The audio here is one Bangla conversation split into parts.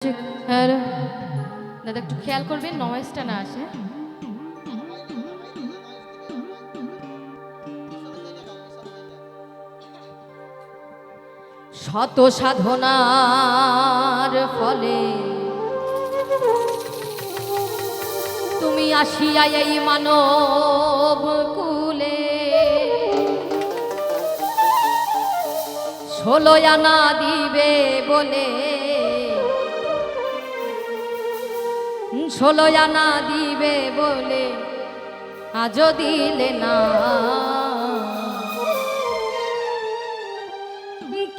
দাদা একটু খেয়াল করবেন নয়েজটা না আসে। শত সাধনার ফলে তুমি আসিয়া এই মানব কুলে, 16 আনা দিবে বলে, 16 আনা দিবে বলে আজও দিলে না।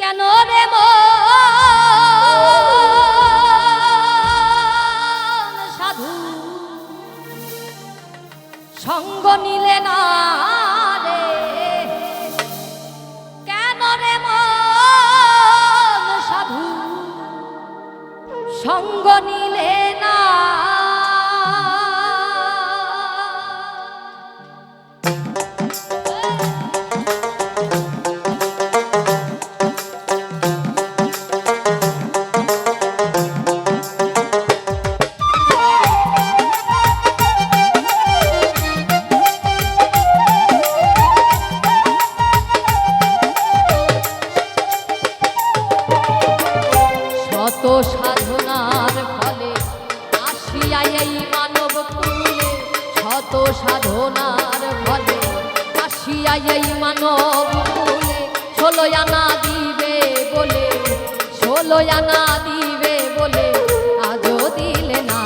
কেন রে মন সাধু সঙ্গ নিলে না রে? কেন রে মন সাধু সঙ্গ নিলে না? শত সাধনার ফলে আসিয়া এই মানব কুলে, শত সাধনার ফলে আসিয়া এই মানব কুলে, 16 আনা দিবে বলে, 16 আনা দিবে বলে আজও দিলে না।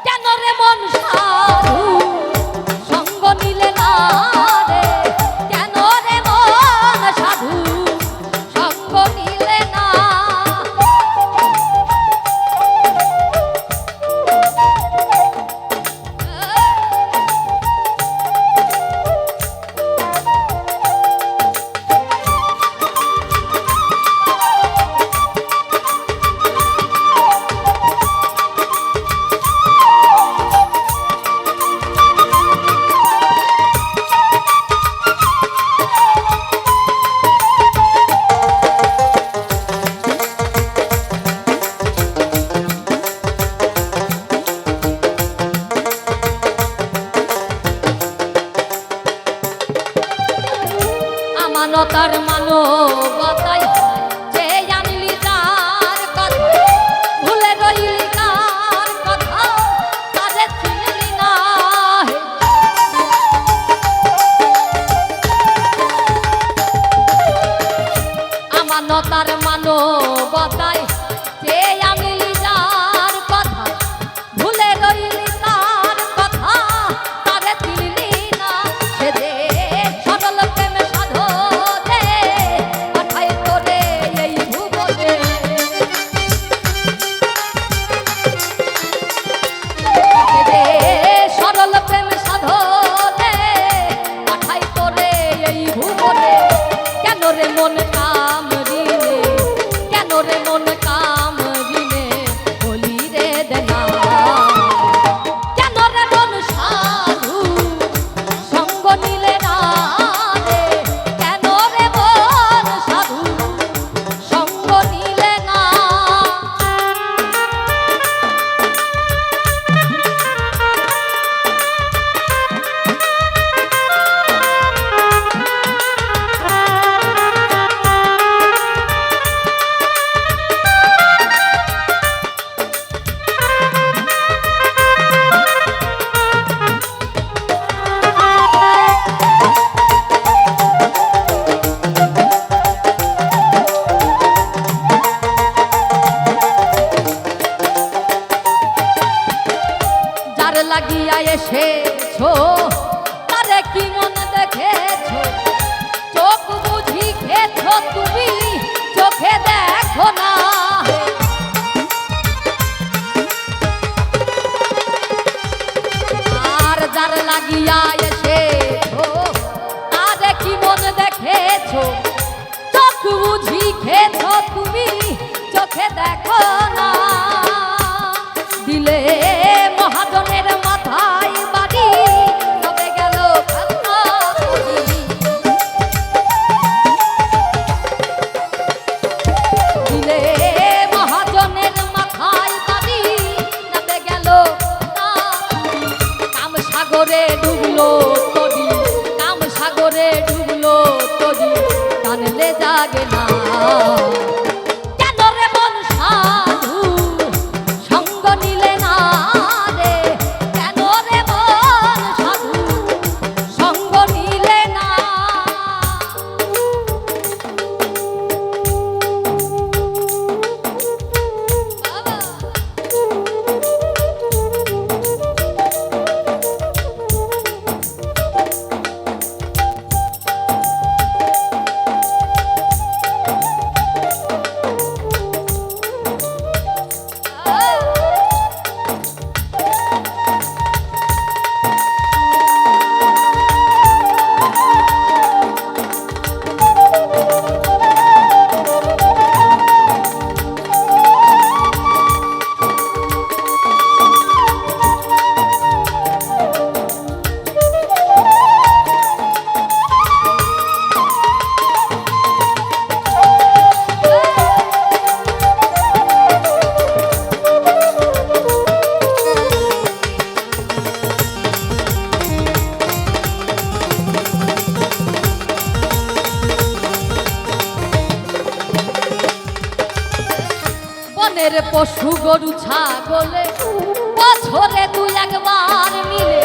কেন রে মন সাধু সঙ্গ নিলে না রে? কেন রে মন সাধু সঙ্গ নিলে না? মানতার মানবতাই যে জানলি তার কথা, ভুলে রইলি তার কথা, তারে চিনলি না। আমানতার মানবতাই যে জানলি তার কথা, ভুলে রইলি তার কথা, তারে চিনলি না। সে যে সরল প্রেমে সরল প্রেম সাধনে পাঠাই তোরে এই ভুবনে। কেন রে মন কামড়িলে, কেন রে মন কামড়িলে বলি রে দেনা? কেন রে মন সাধু সঙ্গ নিলে না রে? কেন রে মন সাধু সঙ্গ নিলে না? লাগিয়া এসেছো তারে কি মন দেখেছো? চোখ বুঝি খেছো তুমি, চোখে দেখো না। আর যার লাগিয়া এসেছো তারে কি মন দেখেছো? চোখ বুঝি খেছো তুমি, চোখে দেখো না। দিলে মহাজনের মাথায় বাড়ি, তবে গেল দিলে বনের পশু গরু ছাগলে বছরে দুই একবার মিলে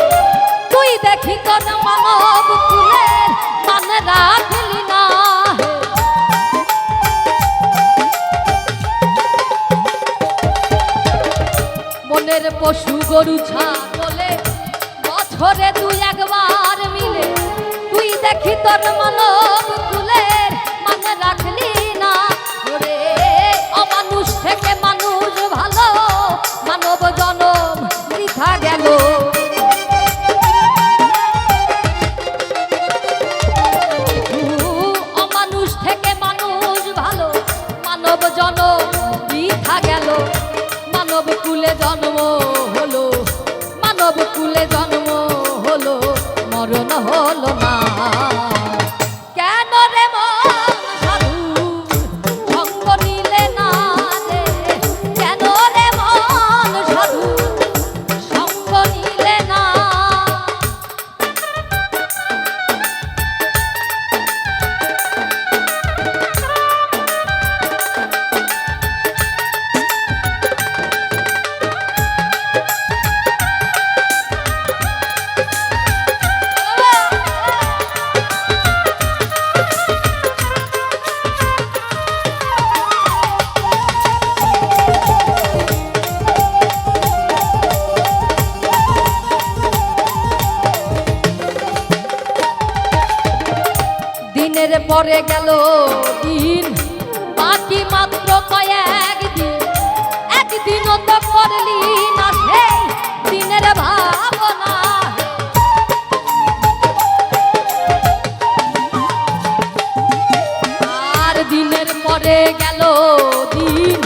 তুই দেখি কোন মানব কুলের মানে রাখলি না বনের পশু গরু ছাগলে বছরে দুই একবার মিলে তুই দেখি তোর মানব কুলের মানে রাখলি না ওরে অমানুষ থেকে মানুষ ভালো মানব জনম বৃথা গেল অমানুষ থেকে মানুষ ভালো মানব জনম বৃথা গেল মানব কুলে জন্ম হলো মানব কুলে জন্ম হলো মরণ হলো না কেন রে মন সাধু সঙ্গ নিলে না রে কেন রে মন সাধু সঙ্গ নিলে না দিনের পরে গেল দিন বাকি মাত্র কয়েকদিন একদিনও তো করলি না সেই দিনের ভাবনা আর দিনের পরে গেল দিন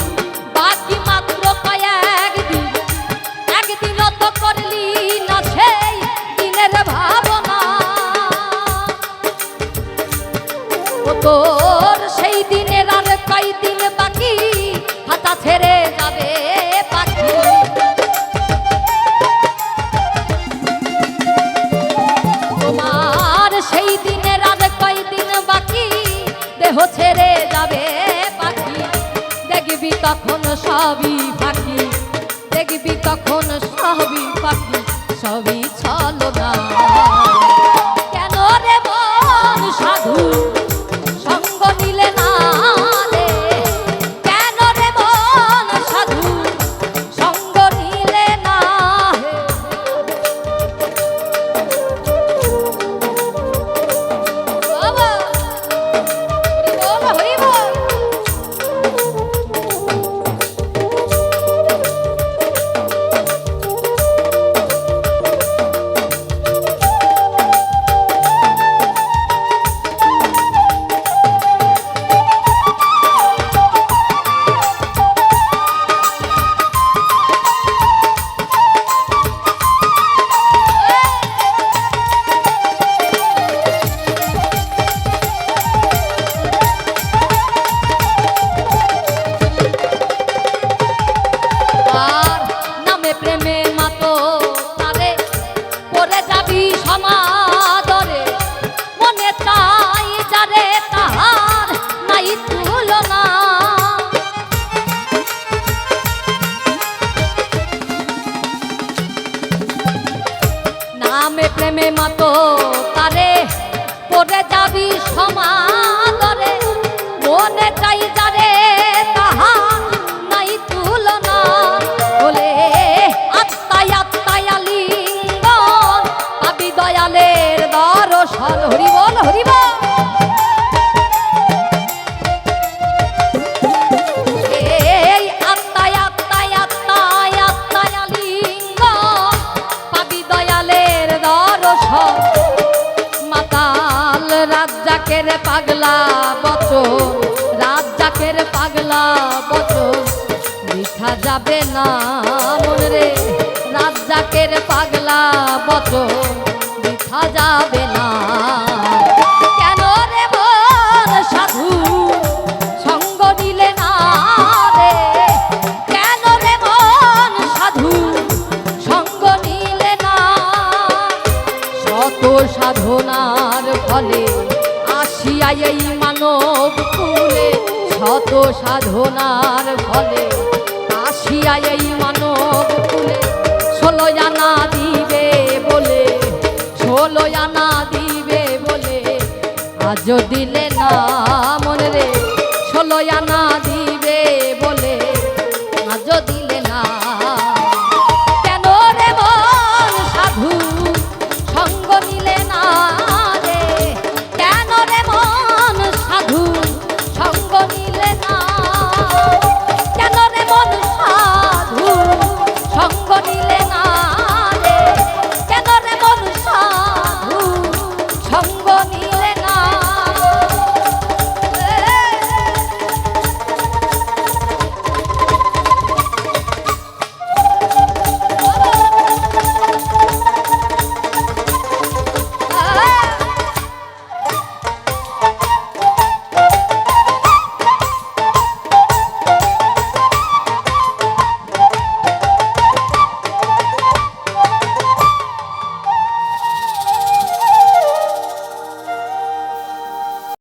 বাকি মাত্র কয়েকদিন একদিনও তো করলি না সেই দিনের ভাবনা তোর সেই দিনের আর কয়দিন বাকি হাতা ছেড়ে যাবে পাখি তোমার সেই দিনের আর কয়দিন বাকি দেহ ছেড়ে যাবে পাখি দেখবি তখন সবই পাখি দেখবি তখন সবই পাখি সবই ছলনা কেন রে মন সাধু সঙ্গ নিলে না রে কেন রে মন সাধু সঙ্গ নিলে না বাবা হরি বল প্রেমে মাতো তারে পরে যাবি সমাদরে মনে চাই যারে তাহার নাই তুলনা নামে প্রেমে মাতো তারে পরে যাবি সমাদরে মনে চাই যারে তাহার নাই তুলনা বলে আত্মায় আত্মায় লিঙ্গন পাবি দয়ালের দর্শন হরি বল হরি বল এই আত্মায় আত্মায় আত্মায় আত্মায় লিঙ্গন পাবি দয়ালের দর্শন মাতাল রাজ্জাকের পাগলা বচন রাজ্জাকের পাগলা বচন বৃথা যাবে না মন রে রাজ্জাকের পাগলা বচন বৃথা যাবে না কেন রে মন সাধু সঙ্গ নিলে না রে কেন রে মন সাধু সঙ্গ নিলে না শত সাধনার ফলে আসিয়া এই মানব কুলে শত সাধনার ফলে আসিয়া এই মানব কুলে 16 আনা দিবে বলে 16 আনা দিবে বলে আজও দিলে না মন রে 16 আনা